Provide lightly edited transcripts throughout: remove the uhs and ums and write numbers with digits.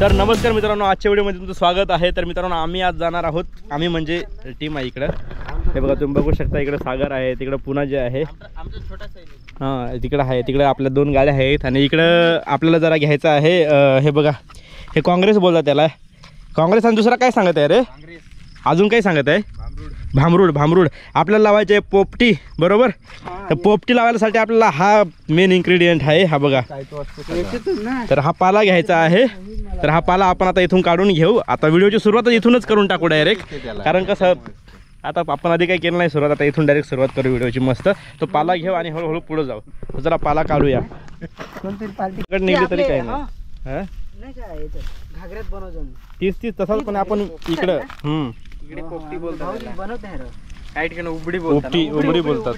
तर नमस्कार मित्रांनो, आजच्या व्हिडिओमध्ये तुमचं स्वागत आहे। तर मित्रांनो, आम्ही आज जाणार आहोत, आम्ही म्हणजे टीम आहे इकडं। हे बघा, तुम्ही बघू शकता इकडे सागर आहे, तिकडे पुन्हा जे आहे हां तिकडे आहे, तिकडे आपल्या दोन गाड्या आहेत आणि इकडं आपल्याला जरा घ्यायचं आहे। हे बघा, हे काँग्रेस बोलतात त्याला, काँग्रेस। आणि दुसरा काय सांगत आहे रे, अजून काय सांगत आहे? भामरूड। भामरूड आपल्याला लावायचे आहे पोपटी, बरोबर। तर पोपटी लावायसाठी आपल्याला हा मेन इन्ग्रेडियंट आहे, हा बघा। तर हा पाला घ्यायचा आहे। तर हा पाला आपण आता इथून काढून घेऊ। आता व्हिडिओची सुरुवात इथूनच करून टाकू डायरेक्ट, कारण कसं आता आपण आधी काही केलं नाही सुरुवात, आता इथून डायरेक्ट सुरुवात करू व्हिडिओची मस्त। तो पाला घेऊ आणि हळूहळू पुढे जाऊ। तो जरा पाला काढूया, निघली तरी काही नाही। हां घागऱ्यात बनवतो तीच तसाच, पण आपण इकडं इकडे पोपटी बोलतात, बनवत नाही काही ठिकाणी उबडी बोलतात, उबडी बोलतात।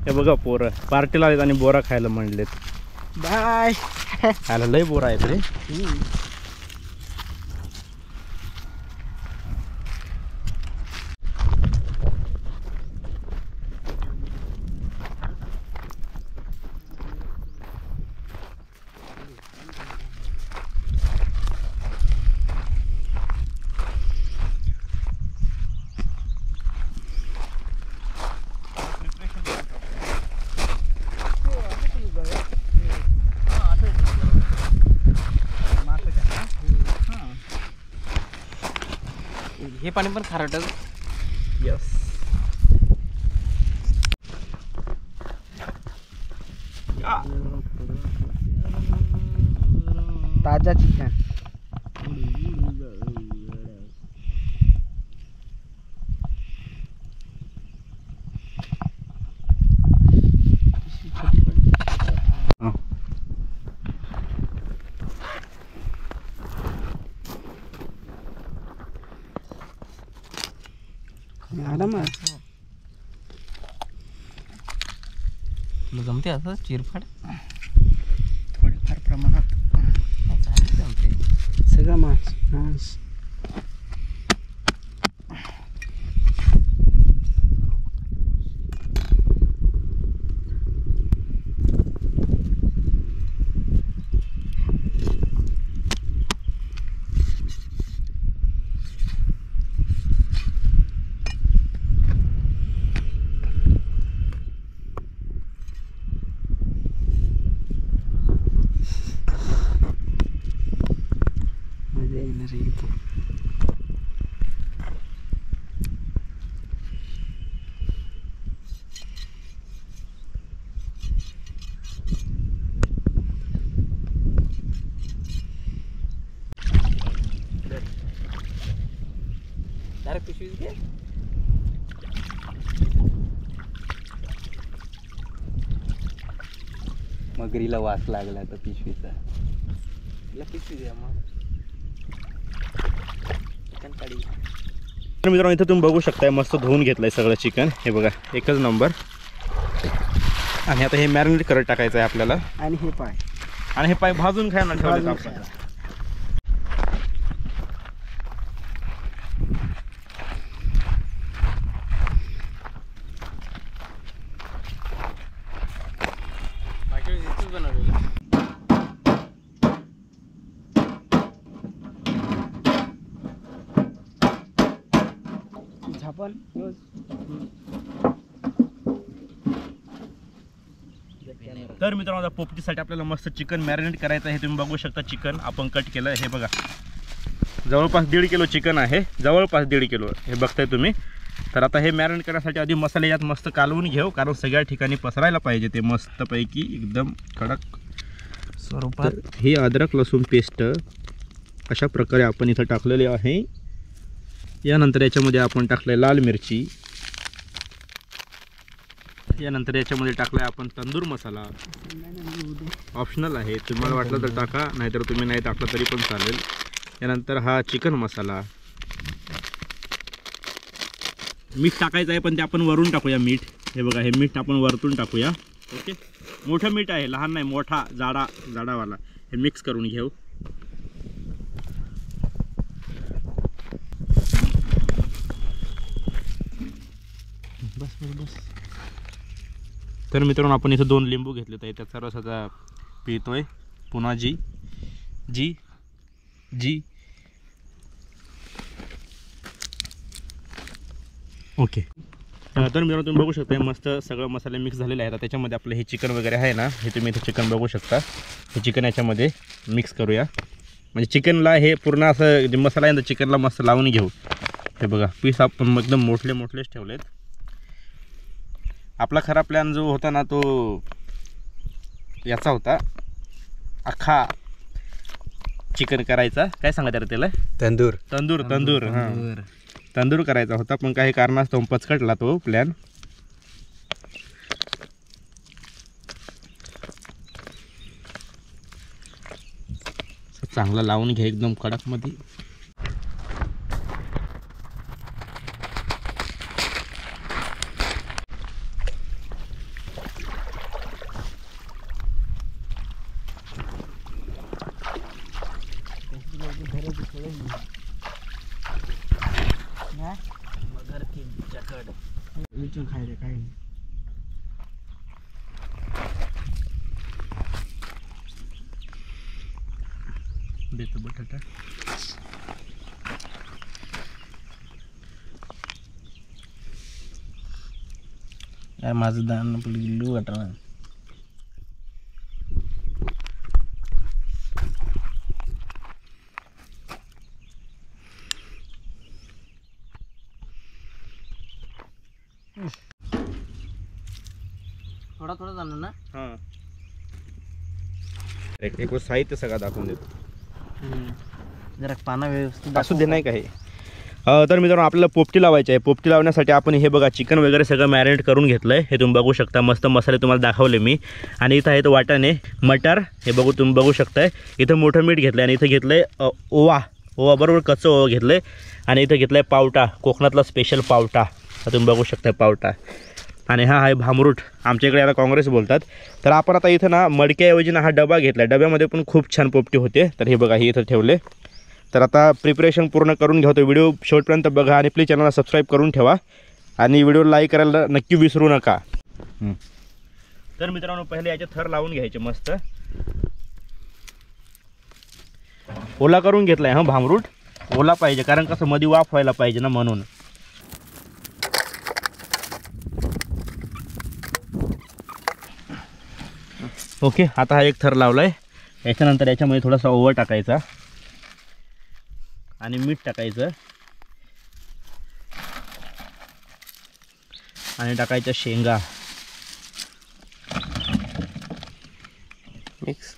हे बघा, पोरं पार्टीला आलेत आणि बोरा खायला म्हणलेत। बाय खायला लय बोरा आहेत रे। हे पाणी पण खारटच। यस, ताजा चिकन। जमते असं चिरफाड थोडेफार प्रमाणात जमते सगळं मांस। पिशवीच घे। मगरीला वास लागला तर पिशवीचा, पिशवी द्या मग। तर मित्रांनो, इथं तुम्ही बघू शकताय मस्त धुवून घेतलंय सगळं चिकन। हे बघा, एकच नंबर। आणि आता हे मॅरिनेट करत टाकायचं आहे आपल्याला। आणि हे पाय भाजून खायला ठेवलं आपण। तर मित्रांनो, आता पोपटीसाठी आपल्याला मस्त चिकन मॅरिनेट करायचं आहे। तुम्ही बघू शकता चिकन आपण कट केलं। हे बघा, जवळपास 1.5 किलो चिकन आहे, जवळपास 1.5 किलो, हे बघताय तुम्ही। तर आता हे मॅरिनेट करण्यासाठी आधी मसाले यात मस्त कालवून घेऊ, कारण सगळ्या ठिकाणी पसरायला पाहिजे ते मस्तपैकी एकदम कडक स्वरूपात। ही अद्रक लसूण पेस्ट अशा प्रकारे आपण इथं टाकलेली आहे। यानंतर याच्यामध्ये आपण टाकले लाल मिरची, यानंतर याच्यामध्ये टाकलाय आपण तंदूर मसाला, ऑप्शनल आहे, तुम्हाला वाटलं तर टाका, नाहीतर तुम्ही नाही टाकलं तरी पण चालेल। यानंतर हा चिकन मसाला, मीठ टाकायचं आहे पण ते आपण वरून टाकूया मीठ. हे बघा हे मीठ आपण वरतून टाकूया. ओके, मोठं मीठ आहे, लहान नाही, मोठा जाडावाला. हे मिक्स करून घेऊ. बस. तर मित्रांनो आपण इथं 2 लिंबू घेतले तर त्याचा रस आता पितोय. पुन्हा जी ओके. तर मित्रांनो तुम्ही बघू शकता मस्त सगळं मसाले मिक्स झालेले आहेत. त्याच्यामध्ये आपलं हे चिकन वगैरे आहे ना, हे तुम्ही इथं चिकन बघू शकता. हे चिकन याच्यामध्ये मिक्स करूया. म्हणजे चिकनला हे पूर्ण असं जे मसाला आहे ना चिकनला मस्त लावून घेऊ. हे बघा पीस आपण एकदम मोठलेच ठेवलेत. आपला खरा प्लॅन जो होता ना तो याचा होता, अख्खा चिकन करायचा. काय सांगा त्याला? तंदूर. हां, तंदूर करायचा होता पण काही कारणास्तव पचकटला तो प्लॅन. चांगला लावून घ्या एकदम कडक मध्ये. खायला काय देतो बटाटा. यार माझं दान गिल्लू वाटणार. थोडा जाणार ना. हां, एक साहित्य सगळं दाखवून देतो. जरा पाना व्यवस्थित असू दे नाही का हे. तर मित्रांनो आपल्याला पोपटी लावायची आहे. पोपटी लावण्यासाठी आपण हे बघा चिकन वगैरे सगळं मॅरिनेट करून घेतलं आहे. हे तुम्ही बघू शकता. मस्त मसाले तुम्हाला दाखवले मी. आणि इथं आहेत वाटाणे, मटार. हे तुम्ही बघू शकताय. इथं मोठं मीठ घेतलं आहे आणि इथं घेतलं आहे ओवा बरोबर कच्चं ओवा घेतलं आहे. आणि इथं घेतलं आहे पावटा, कोकणातला स्पेशल पावटा. हा तुम्ही बघू शकता पावटा. आणि हा आहे भामरूट, आमच्या इकडे याला काँग्रेस बोलतात. तर आपण आता इथं ना मडक्याऐवजी ना हा डबा घेतला आहे. डब्यामध्ये पण खूप छान पोपटी होते. तर हे बघा हे इथं ठेवले. तर आता प्रिपरेशन पूर्ण करून घेतो. व्हिडिओ शेवटपर्यंत बघा आणि प्लीज चॅनलला सबस्क्राईब करून ठेवा आणि व्हिडिओ लाईक करायला नक्की विसरू नका. तर मित्रांनो पहिले याचे थर लावून घ्यायचे मस्त. ओला करून घेतलाय. हा भामरूट ओला पाहिजे कारण कसं मध्ये वाफ व्हायला पाहिजे ना म्हणून. ओके, आता हा एक थर लावलाय. याच्यानंतर याच्यामध्ये थोडासा ओवा टाकायचा आणि मीठ टाकायचं आणि टाकायच्या शेंगा मिक्स.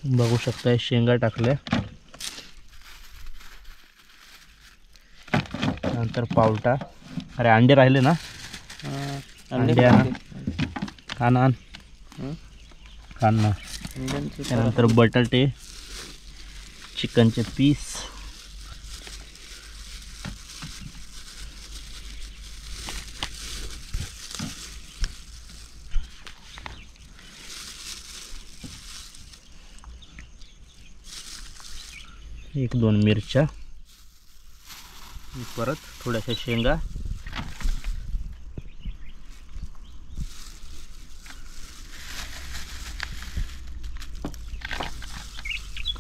बघू शकताय शेंगा टाकल्या. नंतर पावटा. अरे अंडे राहिले ना, अंडे आण. त्यानंतर बटाटे, चिकनचे पीस, एक दोन मिरच्या, परत थोड्याशा शेंगा,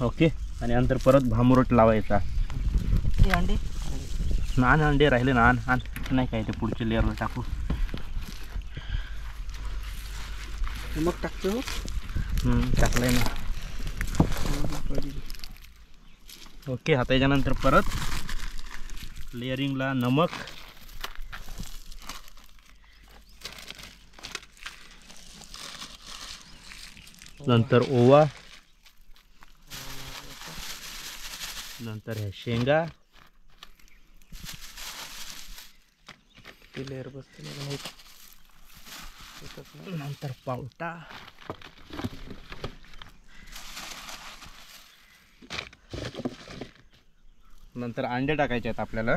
ओके. आणि नंतर परत भामरूट लावायचा. अंडे नान अंडे राहिले ना, आण नाही काय ते पुढच्या लेअरला टाकू. मग टाकतो. टाकलंय ना. ओके, आता याच्यानंतर परत लेअरिंगला नमक, नंतर ओवा, नंतर ह्या शेंगा, लेअर बसते, नंतर पावटा, नंतर अंडे टाकायचे आहेत आपल्याला.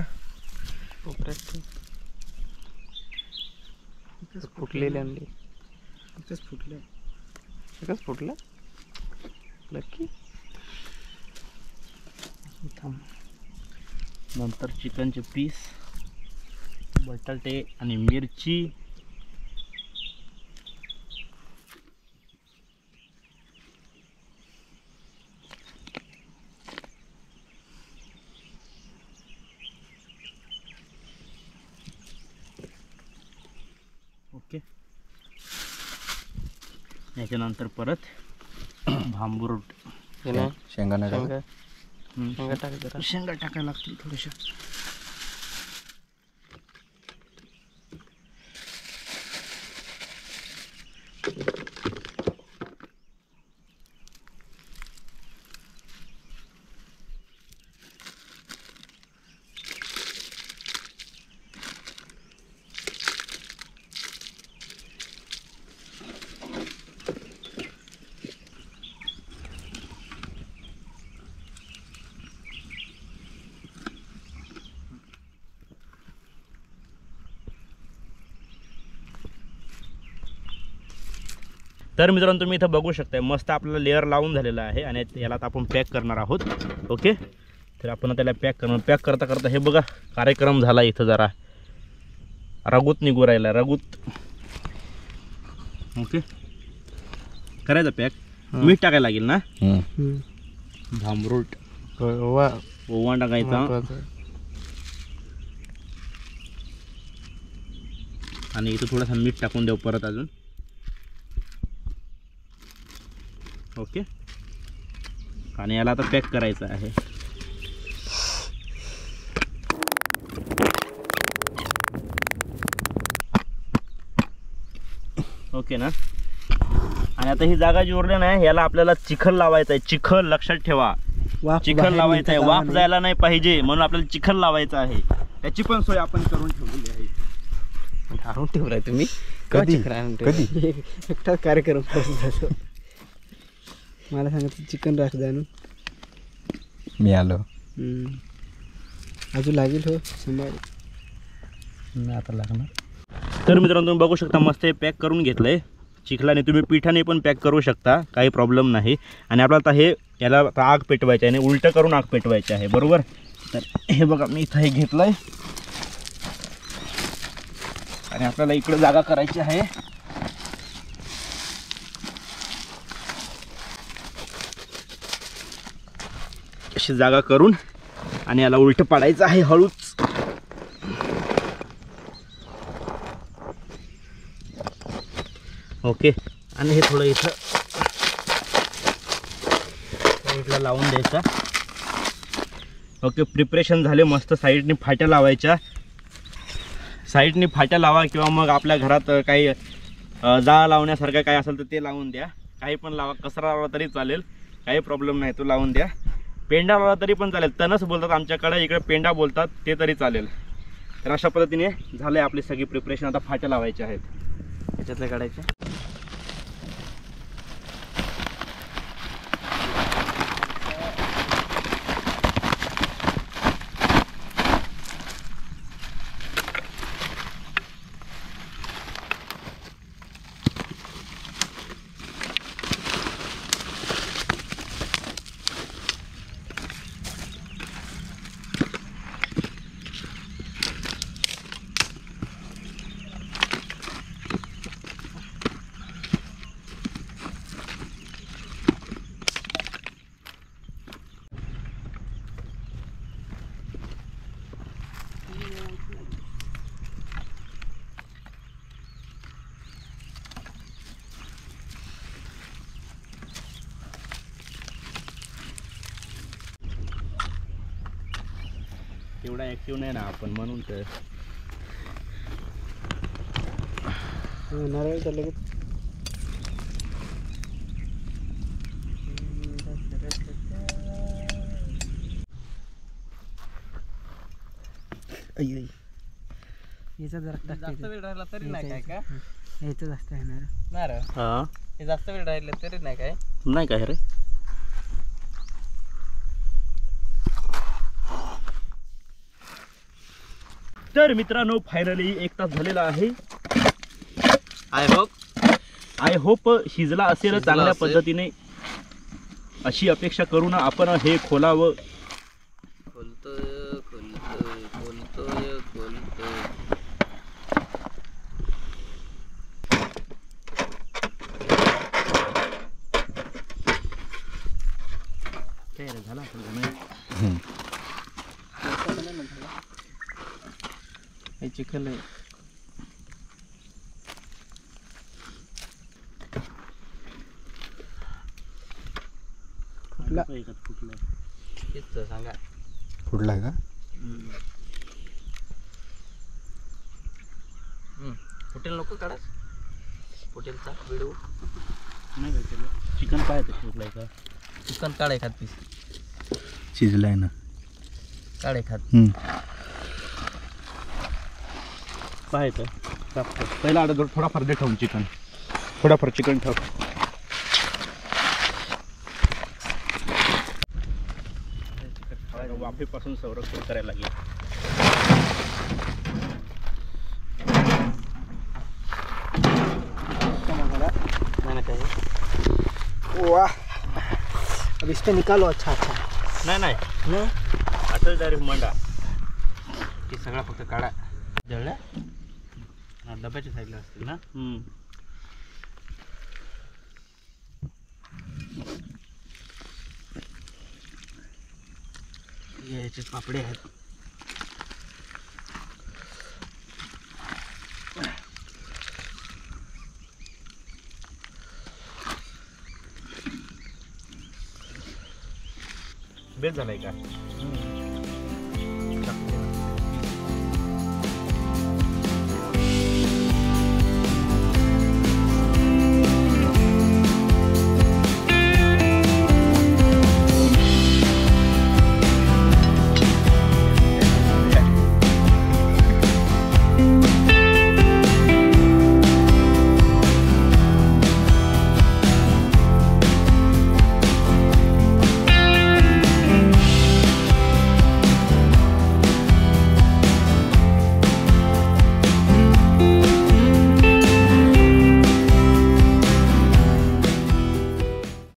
फुटलेले अंडे तेच फुटले. एकच फुटलं नक्की. नंतर चिकनचे पीस, बटाटे आणि मिरची. ओके, याच्यानंतर परत भांबरूट. शेंगाणा शेंगा टाकायला लागतील थोड्याशा. तर मित्रांनो तुम्ही इथं बघू शकताय मस्त आपल्याला लेअर लावून झालेला आहे आणि याला आता आपण पॅक करणार आहोत. ओके, तर आपण त्याला पॅक करता करता हे बघा कार्यक्रम झाला इथं. जरा रगूत निघू राहिला, रगूत. ओके, करायचं पॅक. मीठ टाकायला लागेल ना, भांबरूट, ओवा टाकायचा आणि इथं थोडासा मीठ टाकून देऊ परत अजून. ओके, आणि याला आता पॅक करायचं आहे. ओके ना, आणि आता ही जागा जी उरली नाही याला आपल्याला चिखल लावायचा आहे. चिखल लक्षात ठेवा, चिखल लावायचा आहे. वाफ जायला नाही पाहिजे म्हणून आपल्याला चिखल लावायचा आहे. त्याची पण सोय आपण करून ठेवलेली आहे. आणून ठेवलाय तुम्ही? कधी एकटाच कार्यक्रम जातो. मला सांगितलं चिकन राख जाणून मी आलो. अजून लागेल हो सांभाळ. मी आता लागणार. तर मित्रांनो तुम्ही बघू शकता मस्त हे पॅक करून घेतलंय चिखलाने. तुम्ही पिठाने पण पॅक करू शकता, काही प्रॉब्लेम नाही. आणि आपल्याला आता हे याला आता आग पेटवायची आहे आणि उलटं करून आग पेटवायची आहे, बरोबर. तर हे बघा मी इथं हे घेतलंय आणि आपल्याला इकडे जागा करायची आहे. अशी जागा करून आणि याला उलटं पाडायचं आहे हळूच. ओके, आणि हे थोडं इथं साईडला लावून द्यायचा. ओके, प्रिपरेशन झाले. मस्त साईडने फाट्या लावायच्या. साईडने फाट्या लावा किंवा मग आपल्या घरात काही जाळ लावण्यासारखं काय असेल तर ते लावून द्या. काही पण लावा, कचरा लावला तरी चालेल, काही प्रॉब्लेम नाही, तो लावून द्या. पेंडा लावला तरी पण चालेल, तणस बोलतात आमच्याकडे, इकडे पेंडा बोलतात, ते तरी चालेल. तर अशा पद्धतीने झाले आपली सगळी प्रिपरेशन. आता फाट्या लावायच्या आहेत, याच्यातल्या काढायच्या. तेवढा ॲक्टिव्ह नाही ना आपण, म्हणून तर. नारळ तर लगेच याचा जरा जास्त वेळ राहिला तरी नाही काय का? याचं जास्त आहे ना नारळ हां, हे जास्त वेळ राहिले तरी नाही काय? नाही काय रे. तर मित्रांनो फायनली 1 तास झालेला आहे आय होप शिजला असेल शिजला चांगल्या असेल. पद्धतीने, अशी अपेक्षा करून आपण हे खोलावं. खोलतोय खोलतोय खोलतोय खोलतोय. झाला हे चिकन आहे. तेच तर सांगा. फुडला का? हॉटेल नको काढाच. हॉटेलचा व्हिडिओ. चिकन काय शिजलाय का? चिकन काढ एखाद पीस. शिजलाय ना. काढ एखाद. पाहायचं पहिला आडा थोडाफार दे ठेवून चिकन, थोडाफार चिकन ठेव. वाफेपासून संरक्षण करायला लागेल. वाह, अब इस पे निकालो. अच्छा अच्छा. नाही असं डायरेक्ट मंडा. ते सगळा फक्त काढा. जळल्या डब्याच्या साईडला असतील ना. याचे पापडे आहेत. बेस झालाय का?